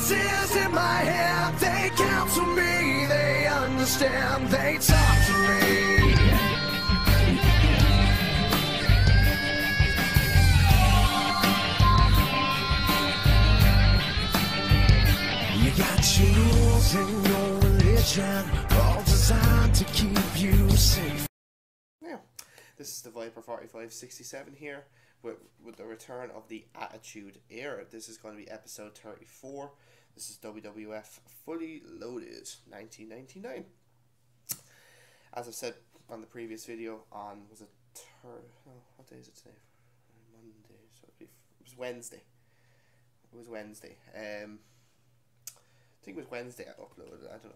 voices in my head, they counsel me, they understand, they talk to me. You got jewels in your religion, all designed to keep you safe. Now, this is the Viper 4567 here, with the return of the Attitude Era. This is going to be episode 34. This is WWF Fully Loaded 1999. As I've said on the previous video, on, was it what day is it today? Monday, so it was Wednesday. It was Wednesday. I think it was Wednesday I uploaded. I don't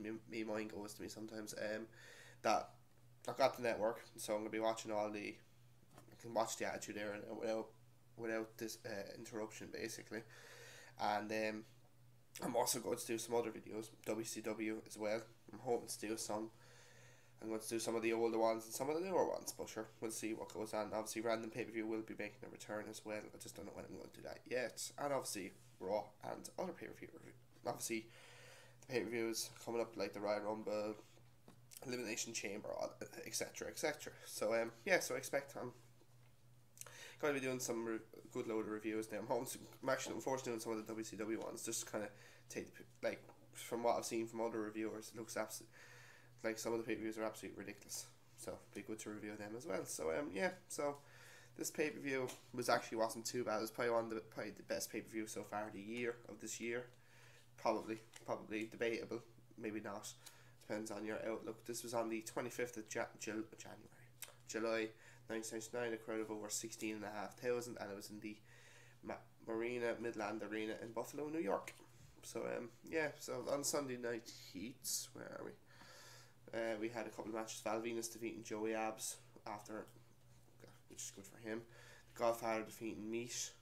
know. My mind goes to me sometimes. That I got the network, so I'm gonna be watching all the. I can watch the Attitude Era without this interruption, basically. And I'm also going to do some other videos, WCW as well. I'm hoping to do some. I'm going to do some of the older ones and some of the newer ones, but sure, we'll see what goes on. Obviously, Random Pay-Per-View will be making a return as well. I just don't know when I'm going to do that yet. And obviously, Raw and other pay-per-view. Obviously, the pay-per-views coming up, like the Royal Rumble, Elimination Chamber, etc., etc. So yeah, so I expect I'm going to be doing some good load of reviews now. I'm actually looking forward to doing some of the WCW ones, just kind of take, like, from what I've seen from other reviewers, it looks absolutely, like, some of the pay-per-views are absolutely ridiculous, so it'd be good to review them as well. So yeah, so this pay-per-view wasn't too bad. It was probably the best pay-per-view so far of this year. Probably debatable, maybe not, depends on your outlook. This was on the 25th of July 1999, a crowd of over 16,500, and it was in the Marina Midland Arena in Buffalo, New York. So yeah, so on Sunday night heats, where are we? We had a couple of matches. Val Venus defeating Joey Abs after, which is good for him. The Godfather defeating Meat,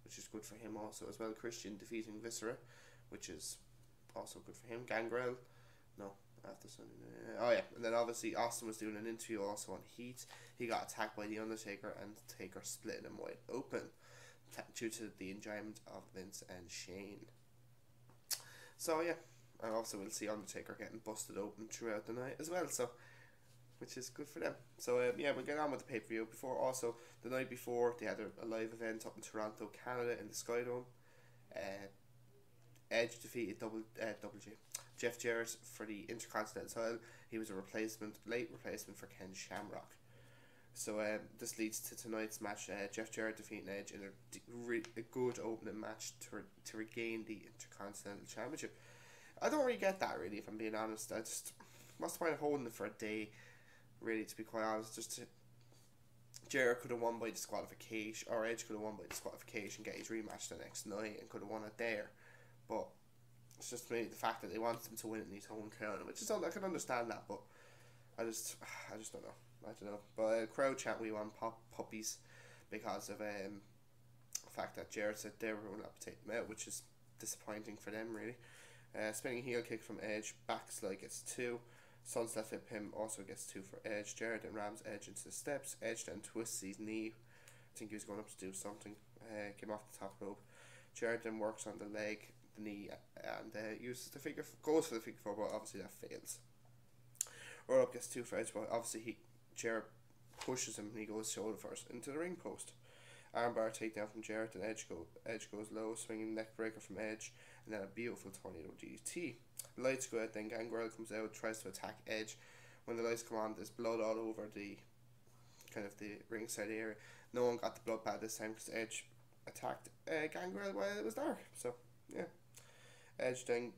which is good for him also as well. Christian defeating Viscera, which is also good for him. Gangrel, no, after Sunday night. Oh yeah, and then obviously Austin was doing an interview also on Heat. He got attacked by the Undertaker, and Taker splitting him wide open due to the enjoyment of Vince and Shane. So yeah, and also we'll see Undertaker getting busted open throughout the night as well, so which is good for them. So yeah, we'll get on with the pay-per-view. Before, also the night before, they had a live event up in Toronto, Canada, in the Skydome. Edge defeated Jeff Jarrett for the Intercontinental title. He was a late replacement for Ken Shamrock. So this leads to tonight's match. Jeff Jarrett defeating Edge in a good opening match to regain the Intercontinental Championship. I don't really get that, really, if I'm being honest. What's the point of holding it for a day, really, to be quite honest? Jarrett could have won by disqualification, or Edge could have won by disqualification, get his rematch the next night, and could have won it there. But it's just maybe the fact that they wanted him to win it in his hometown, which is all, I can understand that, but I just don't know. I don't know. But crowd chant, we want puppies because of the fact that Jarrett said they were going to take them out, which is disappointing for them, really. Spinning heel kick from Edge, backslide gets 2. Sunset flip him also gets 2 for Edge. Jarrett then rams Edge into the steps. Edge then twists his knee. I think he was going up to do something. Came off the top rope. Jarrett then works on the leg, the knee, and uses the goes for the figure 4, but obviously that fails. Roll up gets 2 for Edge, but obviously Jarrett pushes him and he goes shoulder first into the ring post. Armbar takedown from Jarrett, and Edge goes low, swinging neck breaker from Edge, and then a beautiful tornado DDT. The lights go out, then Gangrel comes out, tries to attack Edge. When the lights come on, there's blood all over the ringside area. No one got the blood pad this time because Edge attacked Gangrel while it was dark. So yeah, Edge then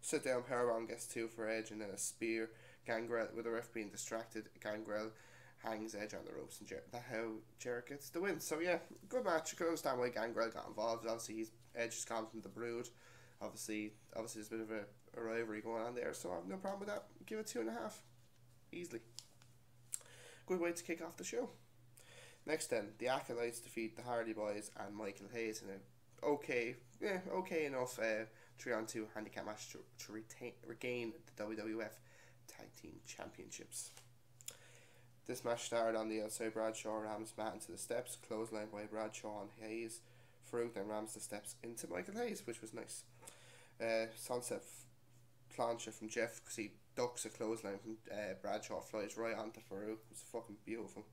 sit down powerbomb gets 2 for Edge, and then a spear. Gangrel, with the ref being distracted, Gangrel hangs Edge on the ropes, and that's how Jarrett gets the win. So yeah, good match. You can understand why Gangrel got involved. Obviously, Edge has gone from the Brood. Obviously there's a bit of a rivalry going on there, so I have no problem with that. Give it 2.5, easily. Good way to kick off the show. Next then, the Acolytes defeat the Hardy Boyz and Michael Hayes in a okay enough 3-on-2 handicap match to regain the WWF Tag Team Championships. This match started on the outside. Bradshaw rams Matt into the steps. Clothesline by Bradshaw on Hayes. Farouk then rams the steps into Michael Hayes, which was nice. Sunset plancha from Jeff because he ducks a clothesline from Bradshaw, flies right onto Farouk. It was fucking beautiful.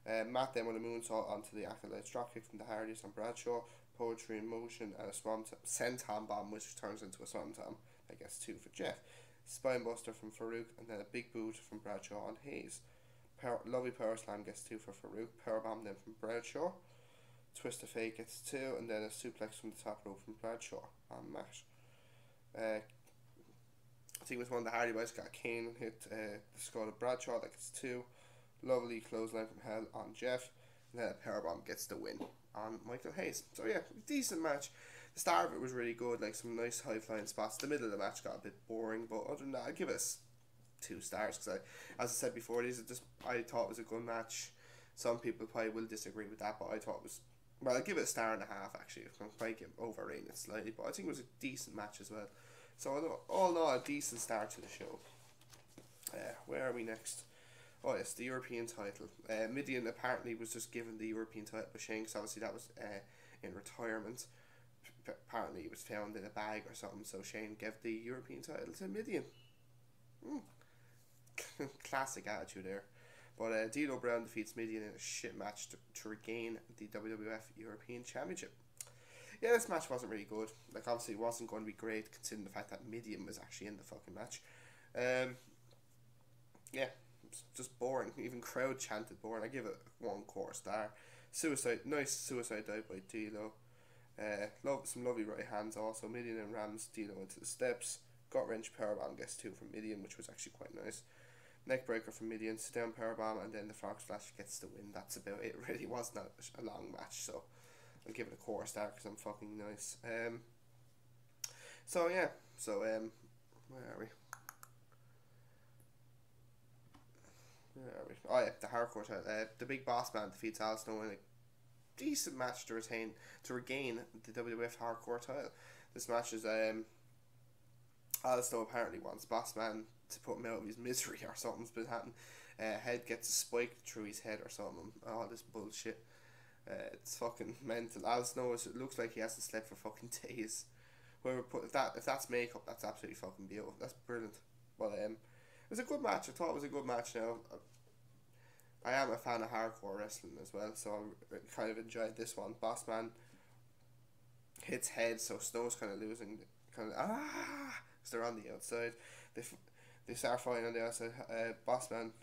Matt then with a moonsault onto the Acolytes, dropkick from the Hardys on Bradshaw, poetry in motion, and a senton bomb, which turns into a swanton. I guess 2 for Jeff. Spinebuster from Farouk, and then a big boot from Bradshaw on Hayes. Lovely power slam gets 2 for Farouk. Powerbomb then from Bradshaw. Twist of Fate gets 2, and then a suplex from the top rope from Bradshaw on Matt. I think it was one of the Hardy Boys got Kane and hit the skull of Bradshaw, that gets 2. Lovely clothesline from Hell on Jeff, and then a powerbomb gets the win on Michael Hayes. So yeah, decent match. The start of it was really good, like some nice high flying spots. The middle of the match got a bit boring, but other than that, I'd give it 2 stars because as I said before, I thought it was a good match. Some people probably will disagree with that, but I thought it was, well, I'd give it a 1.5 stars actually. I'm probably overrating it slightly, but I think it was a decent match as well. So all in all, a decent start to the show. Where are we next? Oh yes, the European title. Mideon apparently was just given the European title to Shane, because obviously that was in retirement. Apparently it was found in a bag or something, so Shane gave the European title to Mideon. Classic attitude there. But Dlo Brown defeats Mideon in a shit match to regain the WWF European Championship. Yeah, this match wasn't really good. Like, obviously it wasn't going to be great considering the fact that Mideon was actually in the fucking match. Yeah, just boring. Even crowd chanted boring. I give it 1/4 star. Nice suicide dive by Dlo. Some lovely right hands also. Mideon and rams Dlo into the steps. Gut wrench powerbomb gets 2 from Mideon, which was actually quite nice. Neckbreaker from Mideon, sit down powerbomb, and then the frog splash gets the win. That's about it. It really was not a long match, so I'll give it a 1/4 star because I'm fucking nice. So yeah, where are we? Oh yeah, the hardcore title. The Big Boss Man defeats Al Snow in a decent match to regain the WWF hardcore title. This match is Al Snow apparently wants Boss Man to put him out of his misery or something's been happening. Head gets a spike through his head or something. All this bullshit. It's fucking mental. Al Snow it looks like he hasn't slept for fucking days. If that's makeup, that's absolutely fucking beautiful. That's brilliant. But it was a good match. I thought it was a good match. Now I am a fan of hardcore wrestling as well, so I kind of enjoyed this one. Boss Man hits head, so Snow's kind of losing. Because they're on the outside. They start fighting on the outside. Boss Man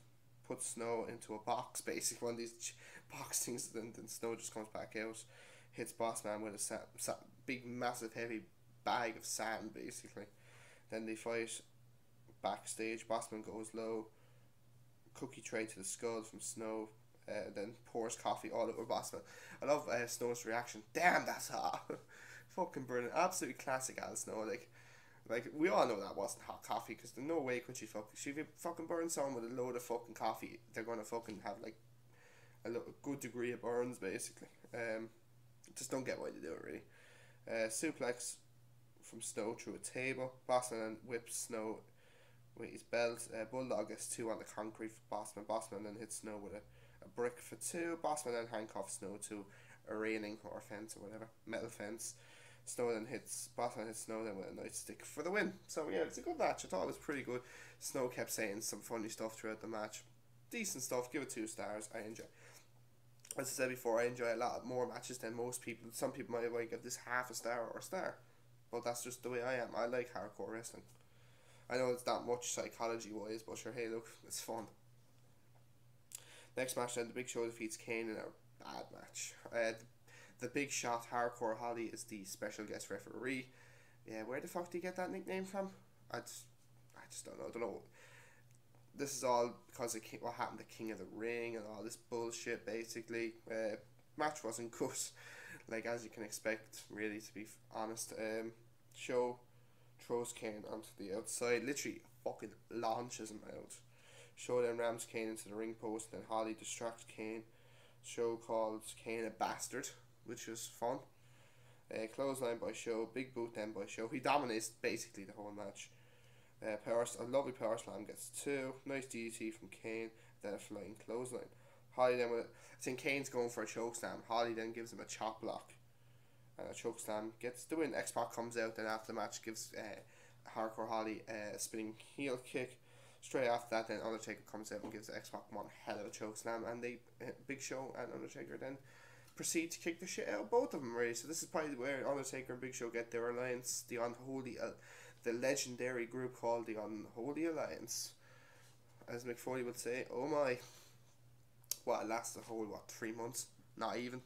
puts Snow into a box, basically one of these box things. Then Snow just comes back out, hits Boss Man with a big, massive, heavy bag of sand, basically. Then they fight backstage. Boss Man goes low. Cookie tray to the skull from Snow. Then pours coffee all over Boss Man. I love Snow's reaction. Damn, that's hot. Fucking brilliant. Absolutely classic Al Snow. Like we all know that wasn't hot coffee, because there's no way could she fucking burn someone with a load of fucking coffee. They're gonna fucking have like a good degree of burns, basically. Just don't get why they do it, really. Suplex from Snow through a table. Bossman whips Snow with his belt. Bulldog gets 2 on the concrete for Bossman. Bossman then hits Snow with a brick for 2. Bossman then handcuffs Snow to a railing or fence or whatever, metal fence. Bossman hits Snow then with a nightstick for the win. So yeah, it's a good match. I thought it was pretty good. Snow kept saying some funny stuff throughout the match. Decent stuff. Give it 2 stars. I enjoy. As I said before, I enjoy a lot more matches than most people. Some people might give this half a star or a star, but that's just the way I am. I like hardcore wrestling. I know it's not much psychology wise, but sure, hey, look, it's fun. Next match then, the Big Show defeats Kane in a bad match. The Big Shot Hardcore Holly is the special guest referee. Yeah, where the fuck did he get that nickname from? I just don't know. I don't know. This is all because of what happened to King of the Ring and all this bullshit, basically. Match wasn't good, like as you can expect, really, to be honest. Show throws Kane onto the outside, literally fucking launches him out. Show then rams Kane into the ring post, and then Holly distracts Kane. Show calls Kane a bastard, which was fun. Clothesline by Show, big boot then by Show. He dominates basically the whole match. A lovely power slam gets 2. Nice DDT from Kane. then a flying clothesline. Holly then with, I think Kane's going for a chokeslam. Holly then gives him a chop block. And a chokeslam gets the win. X-Pac comes out, then after the match gives Hardcore Holly a spinning heel kick. Straight after that, then Undertaker comes out and gives X-Pac one hell of a chokeslam, and they Big Show and Undertaker then proceed to kick the shit out of both of them, really. So this is probably where Undertaker and Big Show get their alliance, the unholy, the legendary group called the Unholy Alliance, as Mick Foley would say. Oh my! What, it lasts a whole 3 months? Not even.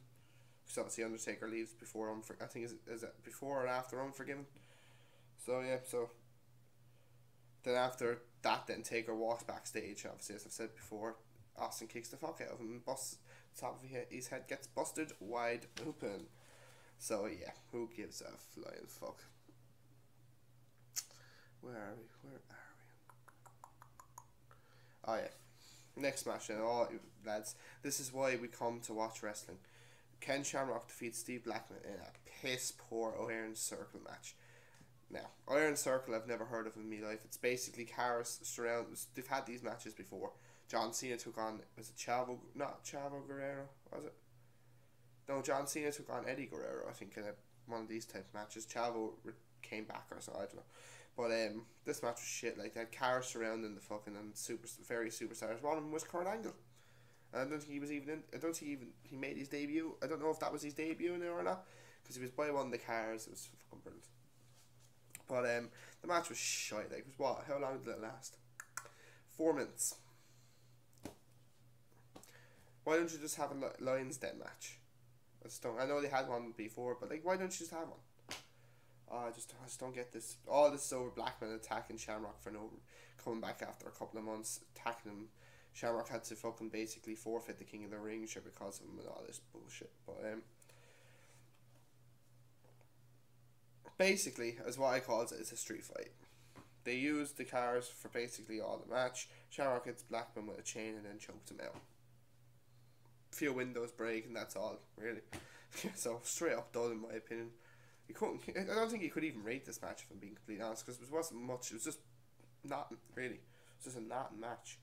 Because obviously Undertaker leaves before I think is it before or after Unforgiven? So yeah, so then after that, then Taker walks backstage. Obviously, as I've said before, Austin kicks the fuck out of him and busts the top of his head, gets busted wide open. So yeah, who gives a flying fuck? Where are we? Oh yeah, next match then. Oh lads, this is why we come to watch wrestling. Ken Shamrock defeats Steve Blackman in a piss poor Iron Circle match. Now, Iron Circle I've never heard of in my life. It's basically cars surround. They've had these matches before. John Cena took on, was it Chavo Guerrero, was it? No, John Cena took on Eddie Guerrero, I think, in one of these type of matches. Chavo came back or so, I don't know. But this match was shit. Like, they had cars surrounding the fucking and very superstars. One of them was Kurt Angle. And I don't think he was even in. I don't think he made his debut. I don't know if that was his debut in there or not, because he was by one of the cars. It was fucking brilliant. But the match was shite. Like, it was what? How long did it last? 4 minutes. Why don't you just have a Lions Den match? I know they had one before, but like, why don't you just have one? I just don't get this. All this is over Blackman attacking Shamrock for no, coming back after a couple of months, attacking him. Shamrock had to fucking basically forfeit the King of the Ring shirt because of him and all this bullshit. But basically, as what I call it, it's a street fight. They used the cars for basically all the match. Shamrock hits Blackman with a chain and then choked him out. Few windows break and that's all, really. So straight up done in my opinion. You couldn't. I don't think you could even rate this match if I'm being completely honest, because it wasn't much. It was just nothing really. It was just a nothing match.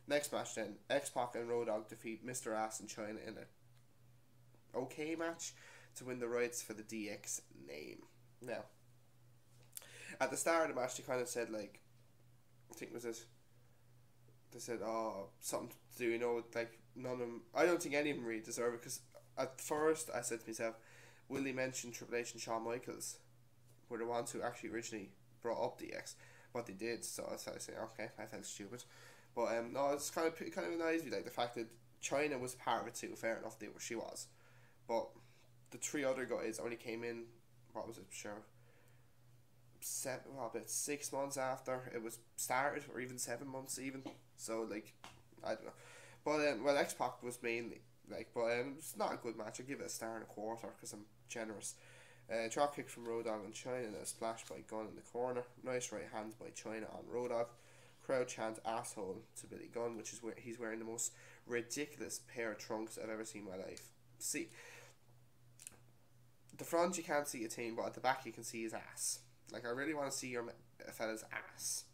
Next match then, X-Pac and Road Dogg defeat Mr. Ass and Chyna in a okay match to win the rights for the DX name. Now, at the start of the match, they kind of said like, I think it was this. They said, oh, something to do, you know, like none of them. I don't think any of them really deserve it, because at first I said to myself, will they mention Triple H and Shawn Michaels were the ones who actually originally brought up DX? But they did, so I started saying, okay, I felt stupid. But no, it's kind of annoys me, like the fact that Chyna was part of it too. Fair enough, she was, but the 3 other guys only came in. What was it? Sure. About 6 months after it was started, or even 7 months even. So like, I don't know. But well, X-Pac was mainly like, but it's not a good match. I give it a star and a quarter because I'm generous. Drop kick from Road Dogg on Chyna and a splash by Gunn in the corner. Nice right hands by Chyna on Road Dogg. Crowd chant asshole to Billy Gunn, which is where he's wearing the most ridiculous pair of trunks I've ever seen in my life. See, the front you can't see a thing, but at the back you can see his ass. Like, I really want to see your fella's ass.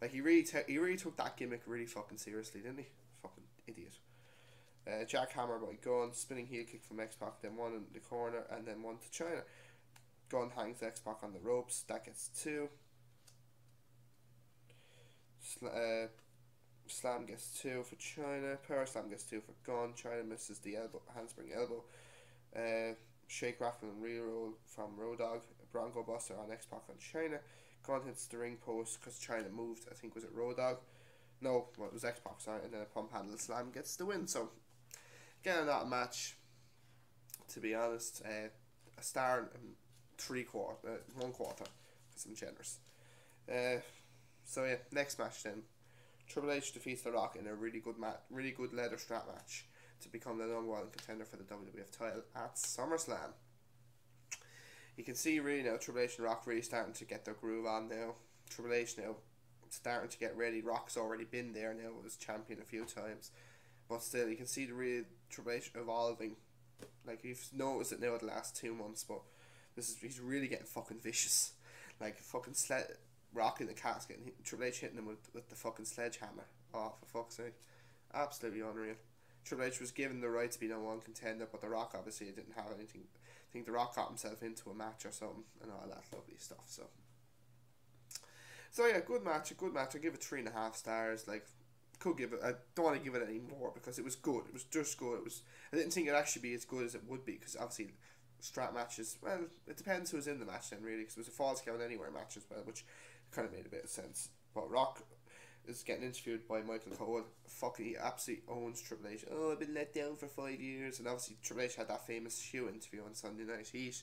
Like, he really took that gimmick really fucking seriously, didn't he? Fucking idiot. Jackhammer by Gunn, spinning heel kick from X-Pac, then one in the corner, and then one to Chyna. Gunn hangs X-Pac on the ropes, that gets 2. Slam gets 2 for Chyna. Power slam gets 2 for Gunn. Chyna misses the handspring elbow. Shake, rattle, and reroll from Road Dogg. Bronco Buster on X-Pac on Chyna. Gunn hits the ring post because Chyna moved. I think was it Road Dogg? No, well, it was X-Pac. Sorry, and then a pump handle slam gets the win. So again, not a match. To be honest, a star and 1/4, because I'm generous. So yeah, next match then. Triple H defeats The Rock in a really good leather strap match to become the #1 contender for the WWF title at SummerSlam. You can see really now Triple H and Rock really starting to get their groove on now. Triple H now starting to get ready. Rock's already been there now as champion a few times, but still you can see the real Triple H evolving. Like, you've noticed it now the last 2 months, but he's really getting fucking vicious. Like, fucking Rock in the casket and Triple H hitting him with the fucking sledgehammer. Oh, for fuck's sake. Absolutely unreal. Triple H was given the right to be #1 contender, but The Rock obviously didn't have anything. I think The Rock got himself into a match or something and all that lovely stuff. So yeah, good match. A good match. I give it 3.5 stars. Like, could give it. I don't want to give it any more because it was good. It was just good. It was. I didn't think it'd actually be as good as it would be because obviously strap matches. Well, it depends who's in the match then really because it was a falls count anywhere match as well, which kind of made a bit of sense. But Rock is getting interviewed by Michael Cole. Fucking, he absolutely owns Triple H. Oh, I've been let down for 5 years, and obviously Triple H had that famous Hugh interview on Sunday Night Heat,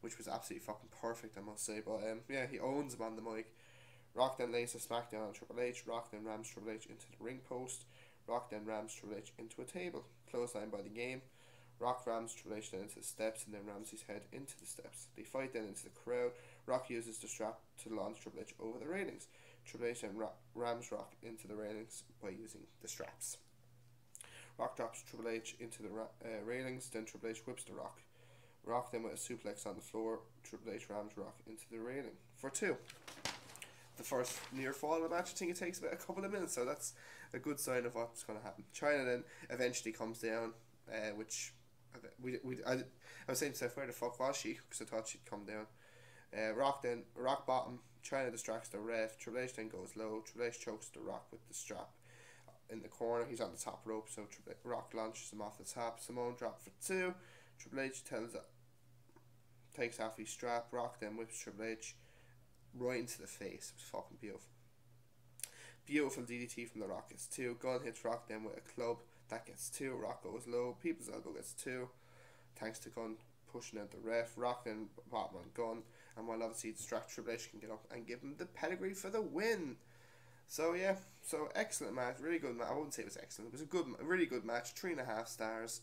which was absolutely fucking perfect, I must say. But yeah, he owns him on the mic. Rock then lays a smackdown on Triple H. Rock then rams Triple H into the ring post. Rock then rams Triple H into a table. Clothesline by the game. Rock rams Triple H then into the steps and then rams his head into the steps. They fight then into the crowd. Rock uses the strap to launch Triple H over the railings. Triple H then rams Rock into the railings by using the straps. Rock drops Triple H into the railings, then Triple H whips the Rock. Rock then with a suplex on the floor. Triple H rams Rock into the railing for 2. The first near fall of the match, I think it takes about a couple of minutes, so that's a good sign of what's going to happen. Chyna then eventually comes down, which I was saying to myself, where the fuck was she? Because I thought she'd come down. Rock bottom, Chyna distracts the ref, Triple H then goes low, Triple H chokes the Rock with the strap in the corner, he's on the top rope, so Rock launches him off the top, Simone drop for 2, Triple H takes off his strap, Rock then whips Triple H right into the face. It was fucking beautiful. Beautiful DDT from the Rock gets 2, Gunn hits Rock then with a club, that gets 2, Rock goes low, People's Elbow gets 2, thanks to Gunn pushing out the ref. Rock then bottom on Gunn, and while obviously distract Triple H can get up and give him the pedigree for the win. So yeah, so excellent match, really good match. I wouldn't say it was excellent, it was a really good match, 3.5 stars.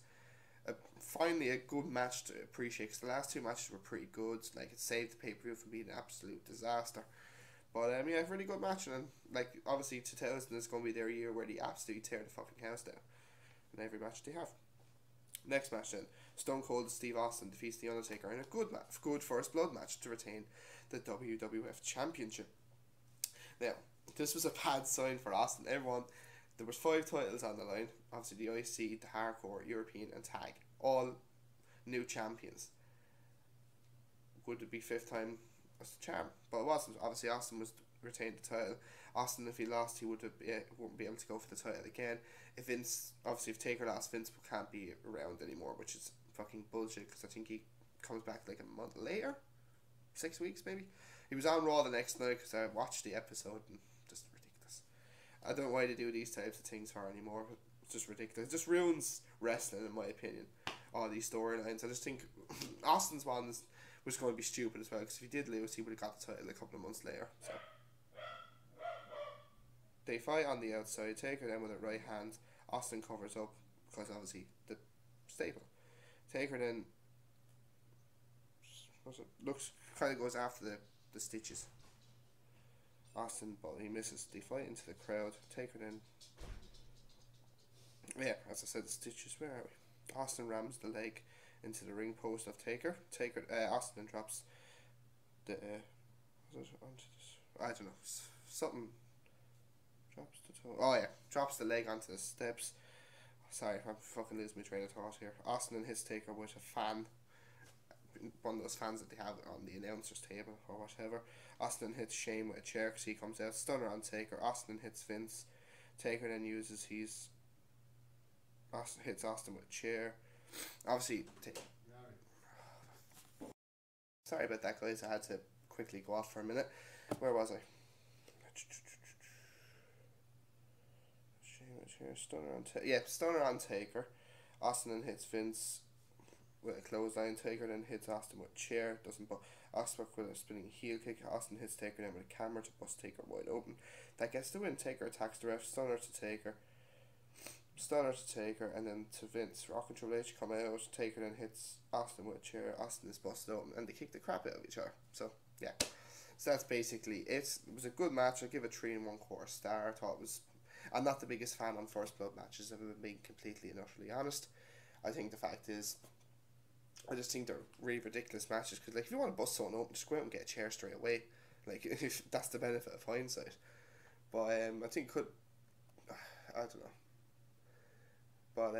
Finally a good match to appreciate because the last 2 matches were pretty good. Like, it saved the pay-per-view from being an absolute disaster. But yeah, really good match, and like obviously 2000 is going to be their year where they absolutely tear the fucking house down in every match they have. Next match then, Stone Cold Steve Austin defeats The Undertaker in a good first blood match to retain the WWF Championship. Now, this was a bad sign for Austin. There was 5 titles on the line. Obviously the IC, the Hardcore, European and Tag. All new champions. Would it be 5th time as the charm? But it wasn't. Obviously Austin was retained the title. Austin, if he lost, he wouldn't be able to go for the title again. If Taker lost, Vince can't be around anymore, which is fucking bullshit because I think he comes back like a month later. 6 weeks maybe. He was on Raw the next night because I watched the episode and just ridiculous. I don't know why they do these types of things for anymore. It's just ridiculous. It just ruins wrestling in my opinion. All these storylines. I just think Austin's one was going to be stupid as well because if he did lose, he would have got the title a couple of months later. So they fight on the outside. Taker then with a right hand. Austin covers up because obviously the staple. Taker then kind of goes after the stitches. Austin, but he misses. They fight into the crowd. Taker then, yeah, as I said, the stitches. Where are we? Austin rams the leg into the ring post of Taker. Austin then drops the I don't know, something. Drops the toe. Oh yeah, drops the leg onto the steps. Sorry, I'm fucking losing my train of thought here. Austin then hits Taker with a fan. One of those fans that they have on the announcer's table or whatever. Austin hits Shane with a chair because he comes out. Stunner on Taker. Austin hits Vince. Taker then uses hits Austin with a chair. Obviously, sorry about that, guys. I had to quickly go off for a minute. Where was I? Shane with a chair. Stunner on Taker. Austin then hits Vince with a clothesline. Taker then hits Austin with a chair. Doesn't but Austin with a spinning heel kick. Austin hits Taker then with a camera to bust Taker wide open. That gets the win. Taker attacks the ref. Stunner to Taker, and then to Vince. Rock and Triple H come out. Taker then hits Austin with a chair. Austin is busted open, and they kick the crap out of each other. So yeah, so that's basically it. It was a good match. I give it 3 1/4 star. I thought it was. I'm not the biggest fan on first blood matches. If I'm being completely and utterly honest, I think the fact is, I just think they're really ridiculous matches because, like, if you want to bust someone open, just go out and get a chair straight away. Like, if that's the benefit of hindsight. But I think I don't know. But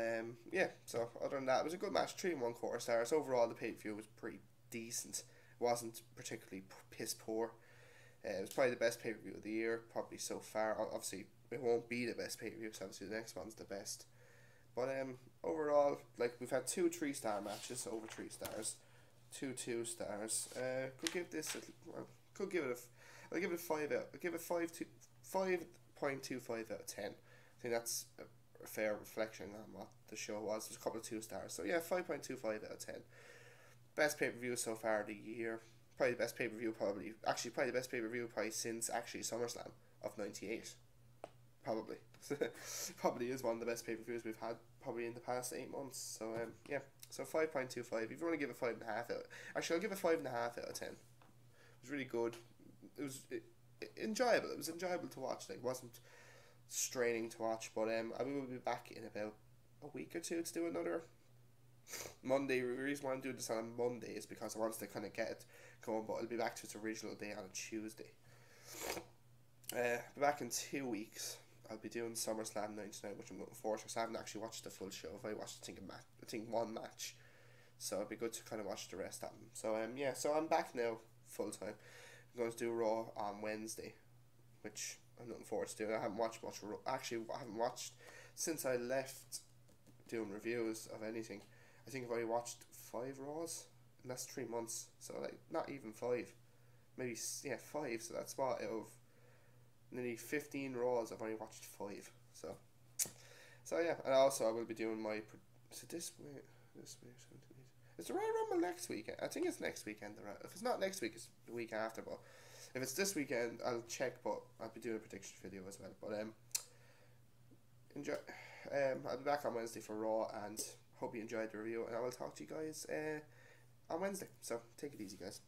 yeah. So other than that, it was a good match. 3 1/4 stars. Overall, the pay-per-view was pretty decent. It wasn't particularly piss poor. It was probably the best pay-per-view of the year, probably so far. Obviously, it won't be the best pay-per-view because obviously the next one's the best. But overall, like, we've had 2 3-star matches over 3 stars, 2 2-stars. Could give this, could give it I'll give it a 5 out. I'll give it 5.25 out of 10. I think that's a fair reflection on what the show was. There's a couple of 2 stars, so yeah, 5.25 out of 10. Best pay-per-view so far of the year. Probably the best pay-per-view probably the best pay-per-view probably since actually SummerSlam of 98. Probably. Probably is one of the best pay-per-views we've had probably in the past 8 months. So yeah. So 5.25. If you want to give it 5.5 out, actually I'll give it 5.5 out of 10. It was really good. It was enjoyable. It was enjoyable to watch. Like, it wasn't straining to watch. But I will be back in about a week or two to do another Monday. The reason why I'm doing this on a Monday is because I want to kind of get it going, but I'll be back to its original day on a Tuesday. I'll be back in 2 weeks. I'll be doing SummerSlam 99, which I'm looking forward to, because I haven't actually watched the full show. I've only watched, I think one match, so it'd be good to kind of watch the rest of them. So yeah, so I'm back now full time. I'm going to do Raw on Wednesday, which I'm looking forward to doing. I haven't watched much Raw. Actually, I haven't watched since I left doing reviews of anything. I think I've only watched 5 Raws in the last 3 months, so like not even 5, maybe 5. So that's what out of nearly 15 Raws, I've only watched 5. So yeah, and also I will be doing my. So this way. Is the Royal Rumble next weekend? I think it's next weekend. If it's not next week, it's the week after. But if it's this weekend, I'll check. But I'll be doing a prediction video as well. But enjoy. I'll be back on Wednesday for Raw, and hope you enjoyed the review. And I will talk to you guys on Wednesday. So take it easy, guys.